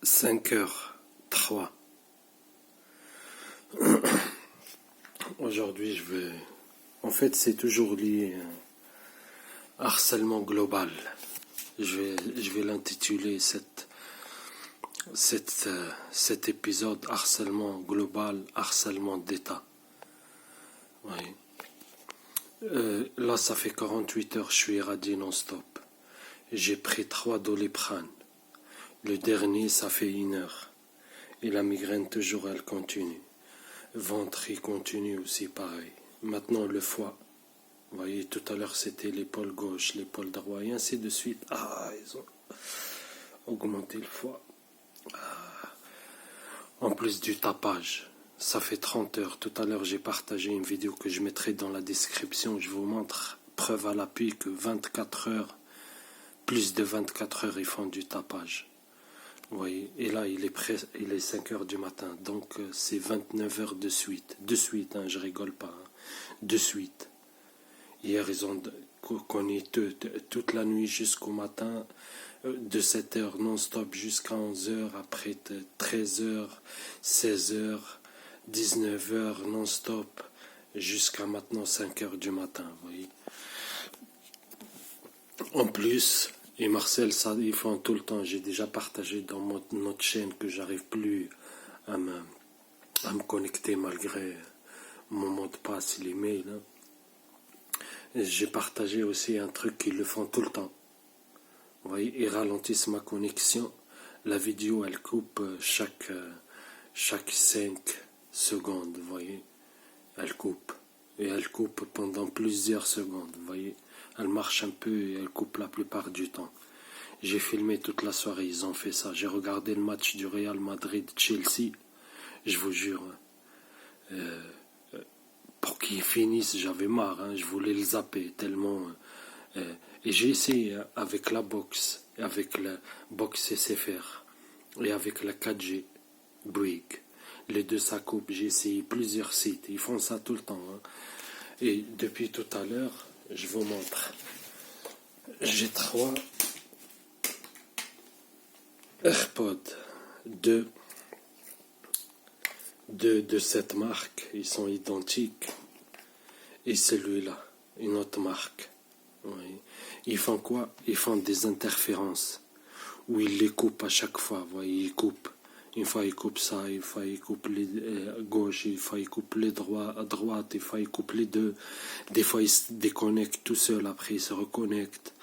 5h03. Aujourd'hui, En fait, c'est toujours lié à harcèlement global. Je vais l'intituler cet épisode harcèlement global, harcèlement d'État. Oui. Là, ça fait 48 heures, je suis irradié non-stop. J'ai pris 3 Doliprane. Le dernier, ça fait 1 heure. Et la migraine, toujours, elle continue. Ventre, il continue aussi, pareil. Maintenant, le foie. Vous voyez, tout à l'heure, c'était l'épaule gauche, l'épaule droite, et ainsi de suite. Ah, ils ont augmenté le foie. En plus du tapage. Ça fait 30 heures. Tout à l'heure, j'ai partagé une vidéo que je mettrai dans la description. Je vous montre, preuve à l'appui, que 24 heures, plus de 24 heures, ils font du tapage. Vous voyez, et là, il est 5 heures du matin. Donc, c'est 29 heures de suite. De suite, hein, je rigole pas. Hein. De suite. Hier, ils ont connu toute la nuit jusqu'au matin, de 7 heures non-stop jusqu'à 11 heures, après 13 heures, 16 heures, 19 heures non-stop, jusqu'à maintenant 5 heures du matin, vous voyez. En plus, et Marcel, ça, ils font tout le temps, j'ai déjà partagé dans notre chaîne que j'arrive plus à me connecter malgré mon mot de passe et les mails. Hein. J'ai partagé aussi un truc qu'ils le font tout le temps. Vous voyez, ils ralentissent ma connexion. La vidéo, elle coupe chaque 5 secondes, vous voyez. Elle coupe. Et elle coupe pendant plusieurs secondes, vous voyez. Elle marche un peu et elle coupe la plupart du temps. J'ai filmé toute la soirée, ils ont fait ça. J'ai regardé le match du Real Madrid-Chelsea. Je vous jure. Pour qu'ils finissent, j'avais marre. Hein, je voulais le zapper tellement... et j'ai essayé avec la box, avec la box SFR et avec la 4G Bouygues. Les deux, ça coupe. J'ai essayé plusieurs sites. Ils font ça tout le temps. Hein. Et depuis tout à l'heure, je vous montre. J'ai 3 AirPods de cette marque. Ils sont identiques. Et celui-là, une autre marque. Oui. Ils font quoi? Ils font des interférences où ils les coupent à chaque fois. Vous voyez, ils coupent. Une fois ils coupent ça, une fois ils coupent les gauche, une fois ils coupent les à droite, une fois ils coupent les deux. Des fois ils se déconnectent tout seuls, après ils se reconnectent.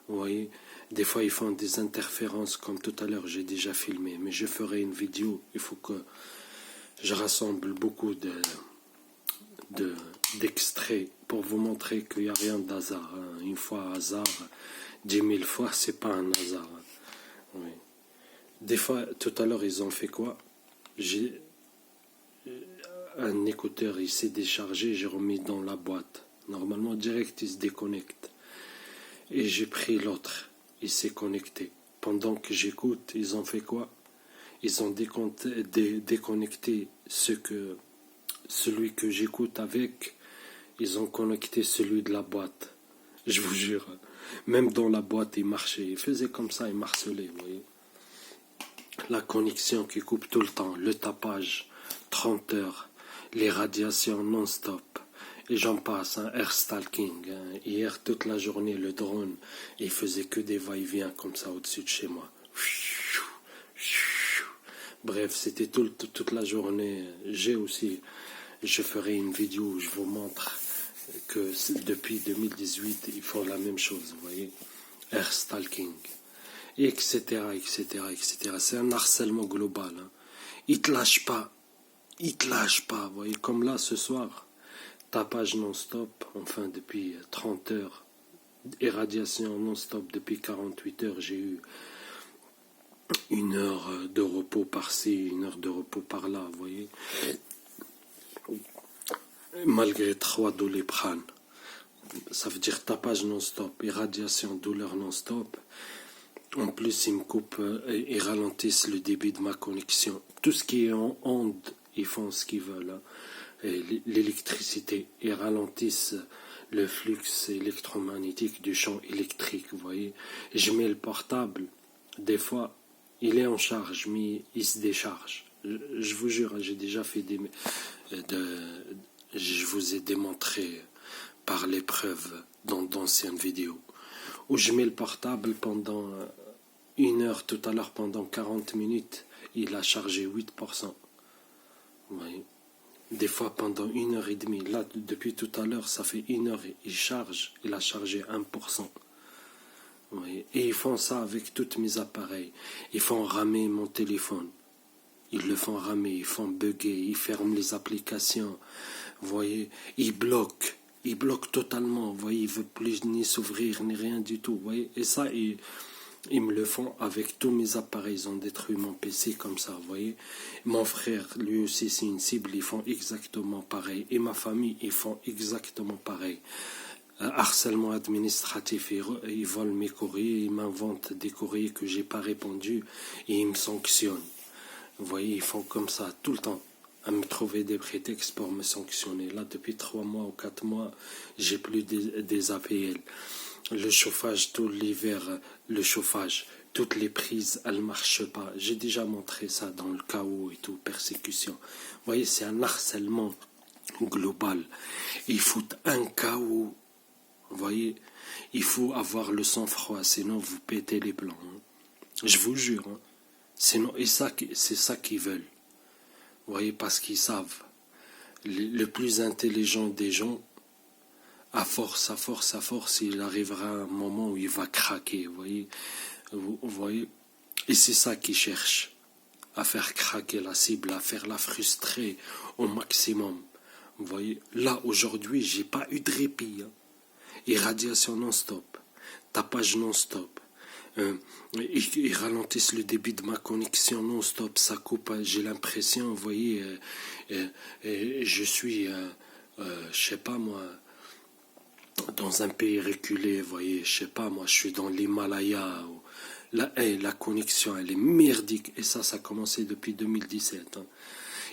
Vous voyez, des fois ils font des interférences comme tout à l'heure, j'ai déjà filmé. Mais je ferai une vidéo, il faut que je rassemble beaucoup d'extraits pour vous montrer qu'il n'y a rien d'hasard. Hein. Une fois hasard, 10 000 fois, c'est pas un hasard. Hein. Oui. Des fois, tout à l'heure, ils ont fait quoi? J'ai un écouteur, il s'est déchargé, j'ai remis dans la boîte. Normalement, direct, il se déconnecte. Et j'ai pris l'autre, il s'est connecté. Pendant que j'écoute, ils ont fait quoi? Ils ont déconnecté celui que j'écoute avec, ils ont connecté celui de la boîte. Je vous jure. Même dans la boîte, il marchait. Il faisait comme ça, il marcelait, vous voyez. La connexion qui coupe tout le temps, le tapage, 30 heures, les radiations non-stop, et j'en passe, hein, air stalking. Hein. Hier, toute la journée, le drone, il faisait que des va-et-vient comme ça au-dessus de chez moi. Bref, c'était toute la journée. Je ferai une vidéo où je vous montre que depuis 2018, ils font la même chose, vous voyez, air stalking. Etc., etc., etc. C'est un harcèlement global. Hein. Ils te lâchent pas. Ils te lâchent pas. Vous voyez, comme là, ce soir, tapage non-stop, enfin, depuis 30 heures, irradiation non-stop depuis 48 heures, j'ai eu 1 heure de repos par-ci, 1 heure de repos par-là, vous voyez. Malgré 3 Doliprane. Ça veut dire tapage non-stop, irradiation, douleur non-stop. En plus, ils me coupent, ils ralentissent le débit de ma connexion. Tout ce qui est en onde, ils font ce qu'ils veulent. Hein. L'électricité, ils ralentissent le flux électromagnétique du champ électrique, vous voyez. Je mets le portable, des fois, il est en charge, mais il se décharge. Je vous jure, j'ai déjà fait je vous ai démontré par les preuves dans d'anciennes vidéos, où je mets le portable pendant 1 heure, tout à l'heure pendant 40 minutes, il a chargé 8%. Vous voyez, des fois pendant 1 heure et demie, là depuis tout à l'heure ça fait 1 heure, il charge, il a chargé 1%. Vous voyez, et ils font ça avec tous mes appareils, ils font ramer mon téléphone, ils le font ramer, ils font bugger, ils ferment les applications, vous voyez, ils bloquent totalement, vous voyez, ils ne veulent plus ni s'ouvrir ni rien du tout, vous voyez, et ça ils me le font avec tous mes appareils, ils ont détruit mon PC comme ça, vous voyez. Mon frère, lui aussi c'est une cible, ils font exactement pareil, et ma famille, ils font exactement pareil. Harcèlement administratif, ils volent mes courriers, ils m'inventent des courriers que j'ai pas répondu et ils me sanctionnent. Vous voyez, ils font comme ça tout le temps, à me trouver des prétextes pour me sanctionner. Là, depuis 3 mois ou 4 mois, j'ai plus des APL. Le chauffage, tout l'hiver, le chauffage, toutes les prises, elles ne marchent pas. J'ai déjà montré ça dans le chaos et tout, persécution. Vous voyez, c'est un harcèlement global. Ils foutent un chaos. Vous voyez, il faut avoir le sang-froid, sinon vous pétez les plombs. Hein. Je vous jure. Hein. Sinon, et ça, c'est ça qu'ils veulent. Vous voyez, parce qu'ils savent. Le plus intelligent des gens, à force, il arrivera un moment où il va craquer. Vous voyez, et c'est ça qu'ils cherchent. À faire craquer la cible, à faire la frustrer au maximum. Vous voyez, là, aujourd'hui, j'ai pas eu de répit. Hein. Irradiation non-stop, tapage non-stop. Ils ralentissent le débit de ma connexion non-stop, ça coupe. J'ai l'impression, vous voyez, je suis, je sais pas moi, dans un pays reculé, vous voyez, je sais pas moi, je suis dans l'Himalaya. La connexion, elle est merdique. Et ça a commencé depuis 2017. Hein.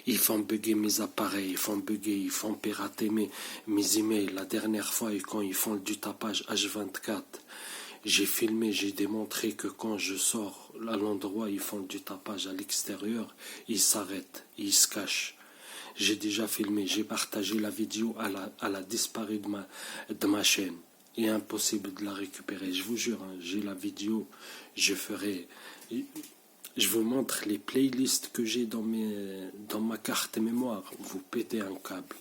Ils font bugger mes appareils, ils font pirater mes emails. La dernière fois, quand ils font du tapage H24, j'ai filmé, j'ai démontré que quand je sors à l'endroit, ils font du tapage à l'extérieur, ils s'arrêtent, ils se cachent. J'ai déjà filmé, j'ai partagé la vidéo, elle a disparu de ma chaîne. Il est impossible de la récupérer, je vous jure, hein, j'ai la vidéo, je vous montre les playlists que j'ai dans ma carte mémoire. Vous pétez un câble.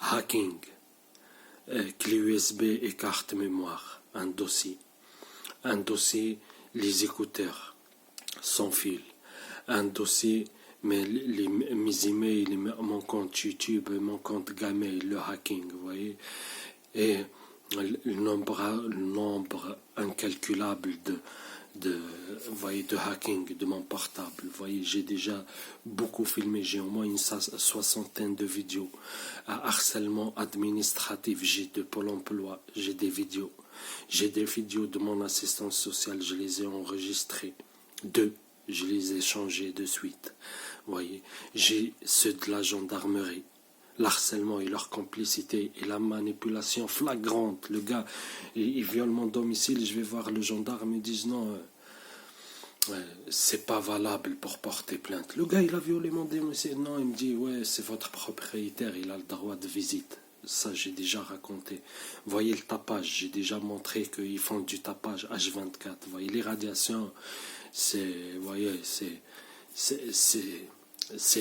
Hacking, clé USB et carte mémoire. Un dossier, les écouteurs sans fil. Un dossier, mes emails, mon compte YouTube, mon compte Gmail, le hacking, vous voyez. Et le nombre incalculable de hacking de mon portable. Vous voyez, j'ai déjà beaucoup filmé, j'ai au moins une 60aine de vidéos. Harcèlement administratif, j'ai de Pôle emploi, j'ai des vidéos. J'ai des vidéos de mon assistance sociale, je les ai enregistrées. 2, je les ai changées de suite. Vous voyez, j'ai ceux de la gendarmerie. L'harcèlement et leur complicité et la manipulation flagrante. Le gars, il viole mon domicile, je vais voir le gendarme, ils disent non, c'est pas valable pour porter plainte. Le gars, il a violé mon domicile. Non, il me dit, ouais, c'est votre propriétaire, il a le droit de visite. Ça, j'ai déjà raconté. Voyez le tapage, j'ai déjà montré qu'ils font du tapage H24. Voyez, les radiations, c'est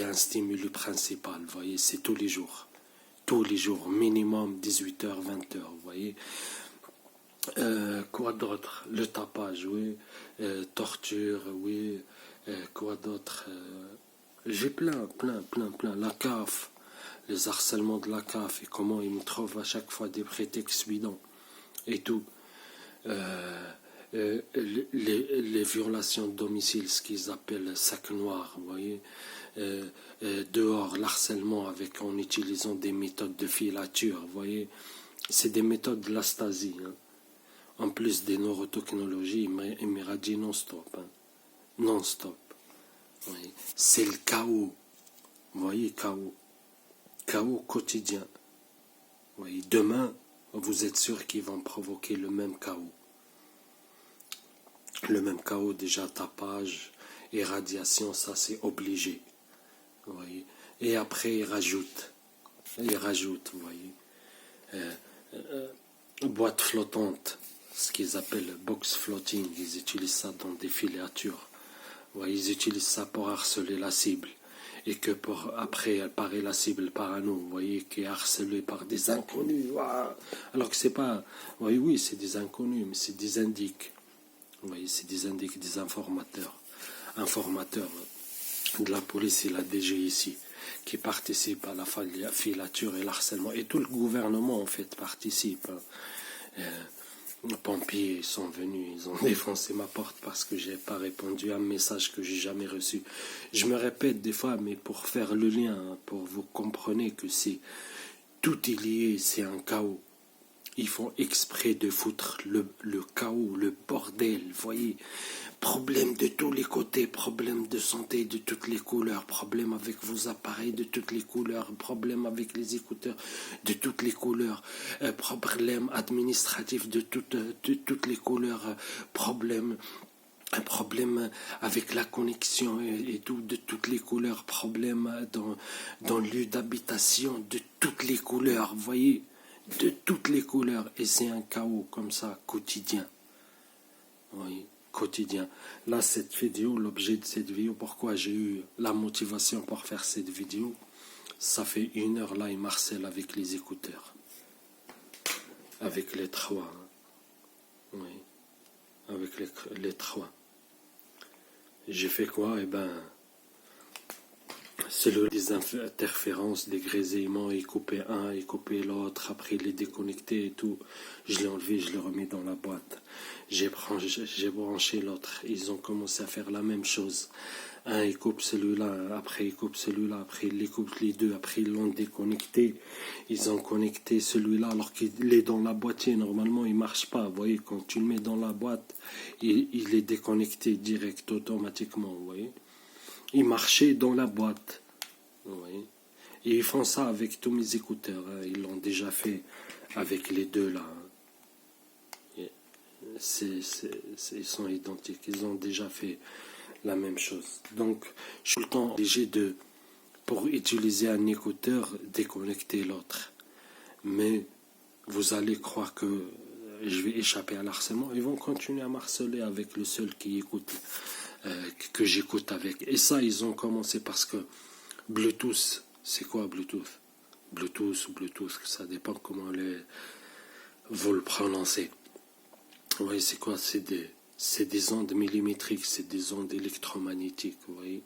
un stimulus principal, vous voyez, c'est tous les jours, minimum 18h, 20h, vous voyez. Quoi d'autre? Le tapage, oui, torture, oui, quoi d'autre? J'ai plein, la CAF, les harcèlements de la CAF, et comment ils me trouvent à chaque fois des prétextes bidons, et tout. Les violations de domicile, ce qu'ils appellent sac noir, vous voyez. Dehors, l'harcèlement en utilisant des méthodes de filature, vous voyez, c'est des méthodes de la Stasi. Hein. En plus des neurotechnologies, ils m'irradient non-stop. Hein. Non-stop. C'est le chaos. Vous voyez, chaos. Chaos quotidien. Vous voyez, demain, vous êtes sûr qu'ils vont provoquer le même chaos. Le même chaos, déjà tapage. Et radiation, ça c'est obligé. Vous voyez. Et après, ils rajoutent, vous voyez. Boîte flottante, ce qu'ils appellent box floating, ils utilisent ça dans des filatures. Vous voyez, ils utilisent ça pour harceler la cible. Et que pour après apparaît la cible par nous, vous voyez, qui est harcelée par des inconnus. Waouh. Alors que c'est pas, vous voyez, oui, c'est des inconnus, mais c'est des indiques. Vous voyez, c'est des indiques, des informateurs de la police et la DG ici, qui participent à la filature et l'harcèlement. Et tout le gouvernement, en fait, participe. Les pompiers sont venus, ils ont défoncé ma porte parce que j'ai pas répondu à un message que j'ai jamais reçu. Je me répète des fois, mais pour faire le lien, pour vous compreniez que c'est tout est lié, c'est un chaos. Ils font exprès de foutre le chaos, le bordel, voyez. Problème de tous les côtés, problème de santé de toutes les couleurs, problème avec vos appareils de toutes les couleurs, problème avec les écouteurs de toutes les couleurs, problème administratif de toutes les couleurs, problème avec la connexion et tout, de toutes les couleurs, problème dans le lieu d'habitation de toutes les couleurs, voyez, de toutes les couleurs, et c'est un chaos comme ça, quotidien. Oui, quotidien. Là, cette vidéo, l'objet de cette vidéo, pourquoi j'ai eu la motivation pour faire cette vidéo, ça fait 1 heure là, il marcelle avec les écouteurs. Avec les 3. Oui, avec les 3. J'ai fait quoi? Eh ben, c'est les interférences, des grésillements, il coupait un, il coupait l'autre, après il est déconnecté et tout. Je l'ai enlevé, je l'ai remis dans la boîte. J'ai branché l'autre. Ils ont commencé à faire la même chose. Un, il coupe celui-là, après il coupe celui-là, après il les coupe les deux, après ils l'ont déconnecté. Ils ont connecté celui-là alors qu'il est dans la boîtier. Normalement, il ne marche pas. Vous voyez, quand tu le mets dans la boîte, il est déconnecté direct, automatiquement, vous voyez. Ils marchaient dans la boîte. Vous voyez. Et ils font ça avec tous mes écouteurs. Hein. Ils l'ont déjà fait avec les deux là. Hein. Ils sont identiques. Ils ont déjà fait la même chose. Donc, je suis tout le temps obligé pour utiliser un écouteur, déconnecter l'autre. Mais vous allez croire que je vais échapper à l'harcèlement. Ils vont continuer à m'harceler avec le seul qui écoute. Que j'écoute avec. Et ça, ils ont commencé parce que Bluetooth, c'est quoi Bluetooth? Bluetooth ou Bluetooth, ça dépend comment vous le prononcez. Vous voyez, c'est quoi? C'est des ondes millimétriques, c'est des ondes électromagnétiques, vous voyez.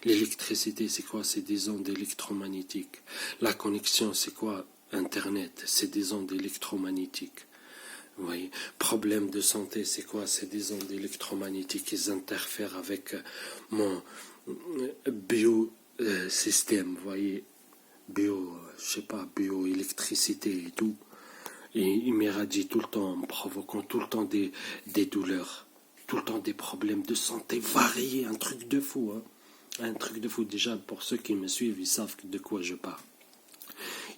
L'électricité, c'est quoi? C'est des ondes électromagnétiques. La connexion, c'est quoi? Internet, c'est des ondes électromagnétiques. Vous voyez, problème de santé, c'est quoi? C'est des ondes électromagnétiques qui interfèrent avec mon biosystème, vous voyez, bioélectricité et tout. Et il m'irradie tout le temps, en me provoquant tout le temps des douleurs, tout le temps des problèmes de santé variés, un truc de fou, hein. Un truc de fou. Déjà, pour ceux qui me suivent, ils savent de quoi je parle.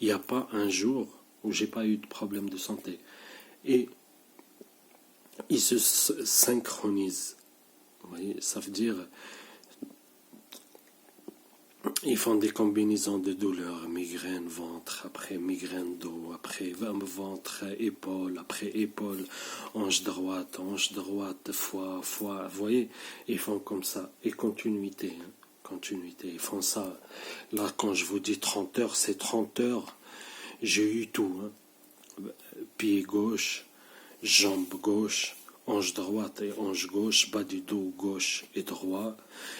Il n'y a pas un jour où j'ai pas eu de problème de santé. Et ils se synchronisent. Vous voyez, ça veut dire ils font des combinaisons de douleurs, migraine, ventre, après migraine dos, après ventre, épaule, après épaule, hanche droite, foie, vous voyez, ils font comme ça, et continuité, hein, continuité, ils font ça. Là, quand je vous dis 30 heures, c'est 30 heures, j'ai eu tout, hein. Pied gauche, jambe gauche, hanche droite et hanche gauche, bas du dos gauche et droit,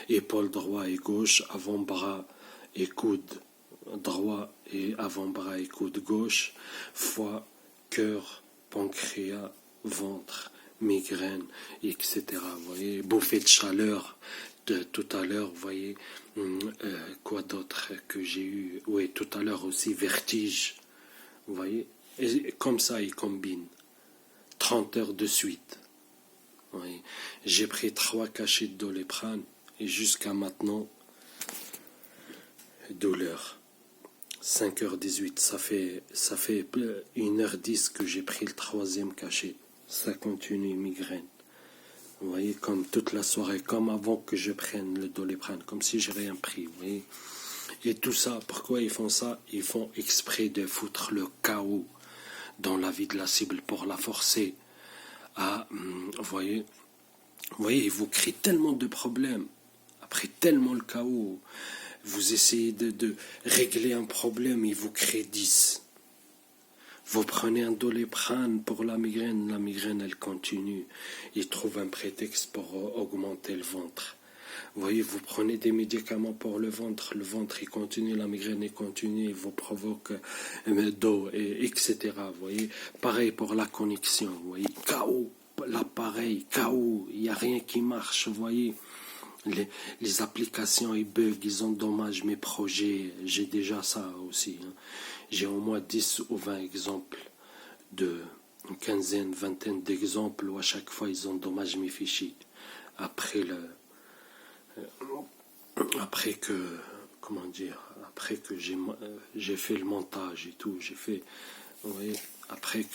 épaule droit et gauche, avant-bras et coude droit et avant-bras et coude gauche, foie, cœur, pancréas, ventre, migraine, etc. Vous voyez, bouffée de chaleur de tout à l'heure, vous voyez, quoi d'autre que j'ai eu, oui, tout à l'heure aussi, vertige, vous voyez, et comme ça, ils combinent. 30 heures de suite. Oui. J'ai pris 3 cachets de Doliprane et jusqu'à maintenant, douleur. 5h18, ça fait 1h10 que j'ai pris le 3e cachet. Ça continue, migraine. Vous voyez, comme toute la soirée, comme avant que je prenne le Doliprane, comme si j'ai rien pris, vous voyez. Et tout ça, pourquoi ils font ça? Ils font exprès de foutre le chaos dans la vie de la cible pour la forcer à, vous voyez, ils vous créent tellement de problèmes, après tellement le chaos, vous essayez de régler un problème, ils vous créent 10. Vous prenez un Doliprane pour la migraine elle continue. Ils trouvent un prétexte pour augmenter le ventre. Vous voyez, vous prenez des médicaments pour le ventre il continue, la migraine elle continue, il vous provoque d'eau, etc. Vous voyez, pareil pour la connexion, vous voyez, chaos, l'appareil, chaos, il n'y a rien qui marche, vous voyez. Les applications, ils bug, ils endommagent mes projets, j'ai déjà ça aussi. Hein. J'ai au moins 10 ou 20 exemples, une quinzaine, vingtaine d'exemples où à chaque fois ils endommagent mes fichiers. Après que, comment dire, après que j'ai fait le montage et tout, j'ai fait, vous voyez, après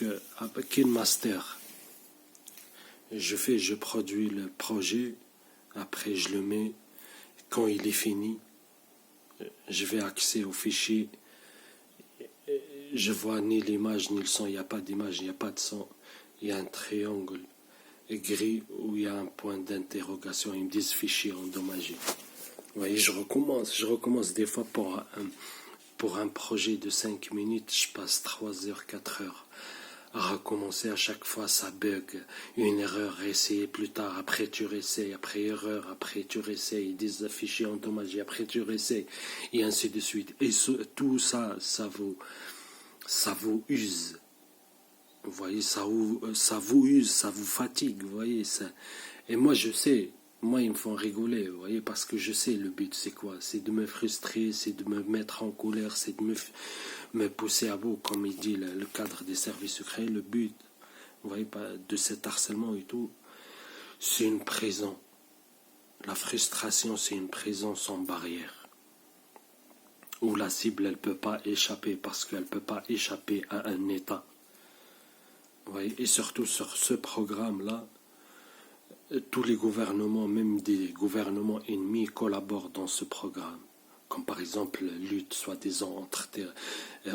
KineMaster, je produis le projet, après je le mets, quand il est fini, je vais accéder au fichier, je vois ni l'image ni le son, il n'y a pas d'image, il n'y a pas de son, il y a un triangle gris où il y a un point d'interrogation, ils me disent fichier endommagé. Vous voyez, je recommence des fois pour un projet de 5 minutes, je passe 3 heures, 4 heures à recommencer, à chaque fois ça bug, une erreur, réessayer plus tard, après tu réessayes, après erreur, après tu réessayes, des fichiers endommagés, après tu réessayes, et ainsi de suite. Et tout ça, ça vous use. Vous voyez, ça vous use, ça vous fatigue, vous voyez. Et moi, je sais, moi, ils me font rigoler, vous voyez, parce que je sais le but, c'est quoi? C'est de me frustrer, c'est de me mettre en colère, c'est de me pousser à bout, comme il dit le cadre des services secrets. Le but, vous voyez, de cet harcèlement et tout, c'est une prison. La frustration, c'est une prison sans barrière, où la cible, elle ne peut pas échapper, parce qu'elle ne peut pas échapper à un état. Vous voyez, et surtout sur ce programme-là, tous les gouvernements, même des gouvernements ennemis, collaborent dans ce programme. Comme par exemple lutte soi-disant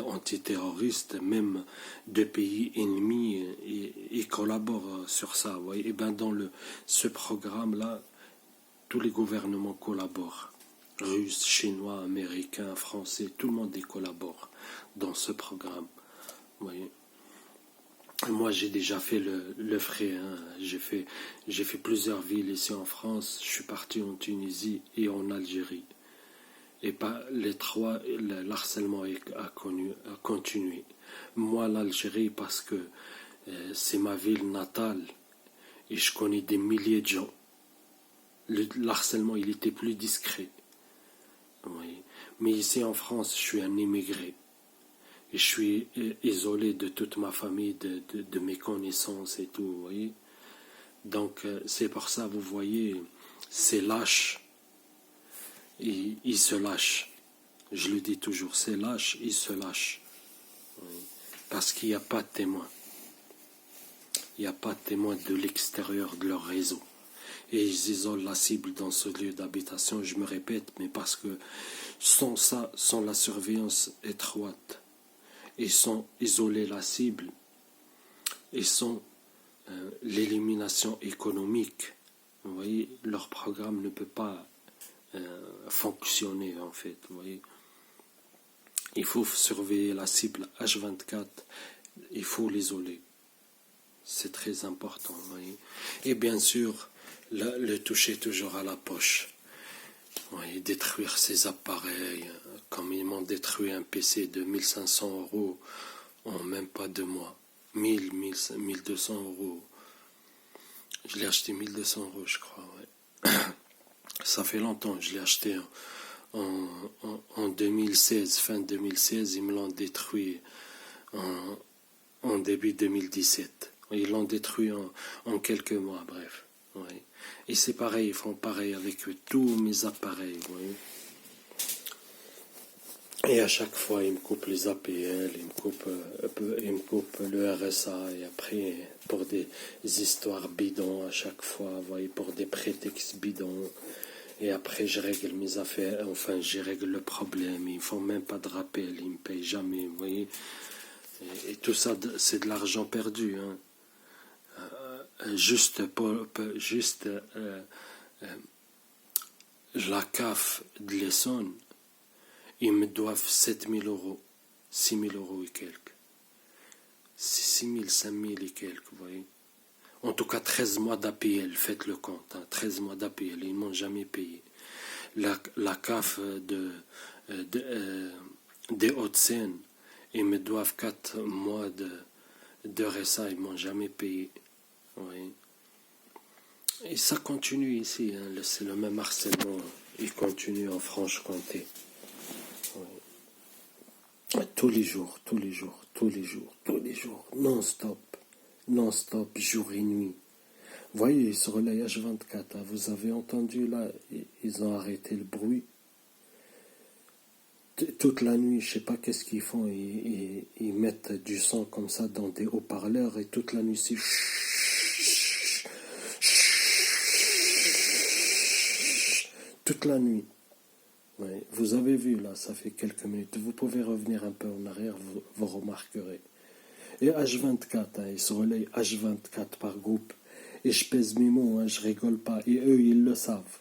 antiterroriste, même de pays ennemis, ils collaborent sur ça. Vous voyez. Et bien dans ce programme-là, tous les gouvernements collaborent. Russes, Chinois, Américains, Français, tout le monde y collabore dans ce programme. Vous voyez. Moi, j'ai déjà fait le frais. Hein. J'ai fait plusieurs villes ici en France. Je suis parti en Tunisie et en Algérie. Et pas les trois, l'harcèlement a continué. Moi, l'Algérie, parce que c'est ma ville natale et je connais des milliers de gens. L'harcèlement, il était plus discret. Oui. Mais ici en France, je suis un immigré. Et je suis isolé de toute ma famille, de mes connaissances et tout, vous voyez. Donc, c'est pour ça, vous voyez, c'est lâche. Il se lâche. Je le dis toujours, c'est lâche, il se lâche. Oui. Parce qu'il n'y a pas de témoin. Il n'y a pas de témoin de l'extérieur de leur réseau. Et ils isolent la cible dans ce lieu d'habitation, je me répète, mais parce que sans ça, sans la surveillance étroite, et sans isoler la cible, et sans l'élimination économique, vous voyez, leur programme ne peut pas fonctionner en fait, vous voyez. Il faut surveiller la cible H24, il faut l'isoler. C'est très important, vous voyez. Et bien sûr, le toucher toujours à la poche. Oui, détruire ces appareils, comme ils m'ont détruit un PC de 1500 € en même pas 2 mois. 1200 €. Je l'ai acheté 1200 €, je crois, ouais. Ça fait longtemps, je l'ai acheté en 2016, fin 2016, ils me l'ont détruit en début 2017. Ils l'ont détruit en quelques mois, bref. Oui. Et c'est pareil, ils font pareil avec tous mes appareils. Oui. Et à chaque fois, il me coupe les APL, il me coupe le RSA, et après, pour des histoires bidons à chaque fois, vous voyez, pour des prétextes bidons. Et après, je règle mes affaires, enfin, je règle le problème. Ils ne font même pas de rappel, ils ne me payent jamais, vous voyez. Et tout ça, c'est de l'argent perdu. Hein. Juste la CAF de l'Essonne, ils me doivent 7 000 euros, 6 000 euros et quelques. 6 000, 5 000 et quelques, vous voyez. En tout cas, 13 mois d'APL, faites le compte. Hein, 13 mois d'APL, ils ne m'ont jamais payé. La CAF des Hauts-de-Seine, ils me doivent 4 mois de RSA, ils ne m'ont jamais payé. Oui. Et ça continue ici, hein, c'est le même harcèlement. Il continue en Franche-Comté. Oui. Tous les jours, non-stop, jour et nuit. Vous voyez, sur le H24, hein, vous avez entendu là, ils ont arrêté le bruit. Toute la nuit, je sais pas qu'est-ce qu'ils font, ils mettent du son comme ça dans des haut-parleurs et toute la nuit c'est toute la nuit. Ouais, vous avez vu là, ça fait quelques minutes. Vous pouvez revenir un peu en arrière, vous remarquerez. Et H24, hein, ils se relayent H24 par groupe. Et je pèse mes mots, hein, je rigole pas. Et eux, ils le savent.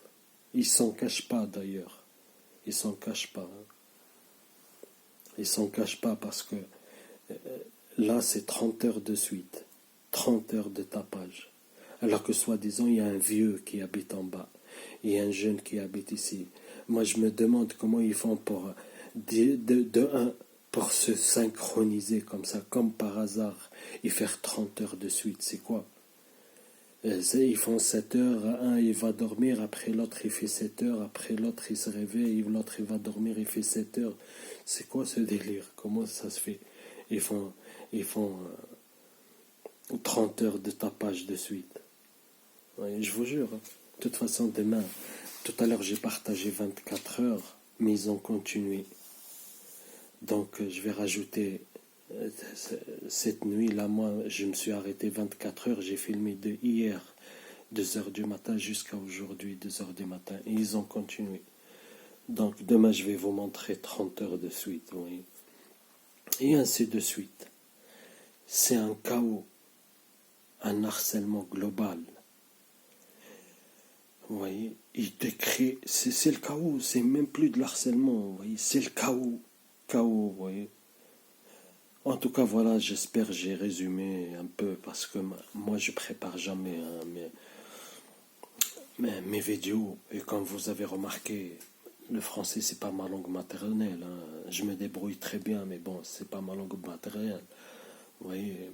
Ils s'en cachent pas d'ailleurs. Ils s'en cachent pas. Hein. Ils s'en cachent pas parce que là, c'est 30 heures de suite. 30 heures de tapage. Alors que soi-disant, il y a un vieux qui habite en bas. Il y a un jeune qui habite ici. Moi, je me demande comment ils font pour, pour se synchroniser comme ça, comme par hasard, et faire 30 heures de suite. C'est quoi? Ils font 7 heures, un il va dormir, après l'autre il fait 7 heures, après l'autre il se réveille, l'autre il va dormir, il fait 7 heures. C'est quoi ce délire? Comment ça se fait? Ils font 30 heures de tapage de suite. Ouais, je vous jure. De toute façon, demain, tout à l'heure j'ai partagé 24 heures, mais ils ont continué. Donc je vais rajouter cette nuit, là, moi, je me suis arrêté 24 heures, j'ai filmé de hier, 2 heures du matin jusqu'à aujourd'hui, 2 heures du matin, et ils ont continué. Donc demain, je vais vous montrer 30 heures de suite, oui. Et ainsi de suite. C'est un chaos, un harcèlement global. Vous voyez, il décrit, c'est le chaos, c'est même plus de l'harcèlement, vous voyez, c'est le chaos, vous voyez. En tout cas, voilà, j'espère que j'ai résumé un peu, parce que moi, je prépare jamais mes vidéos, et comme vous avez remarqué, le français, c'est pas ma langue maternelle, hein. Je me débrouille très bien, mais bon, c'est pas ma langue maternelle, vous voyez.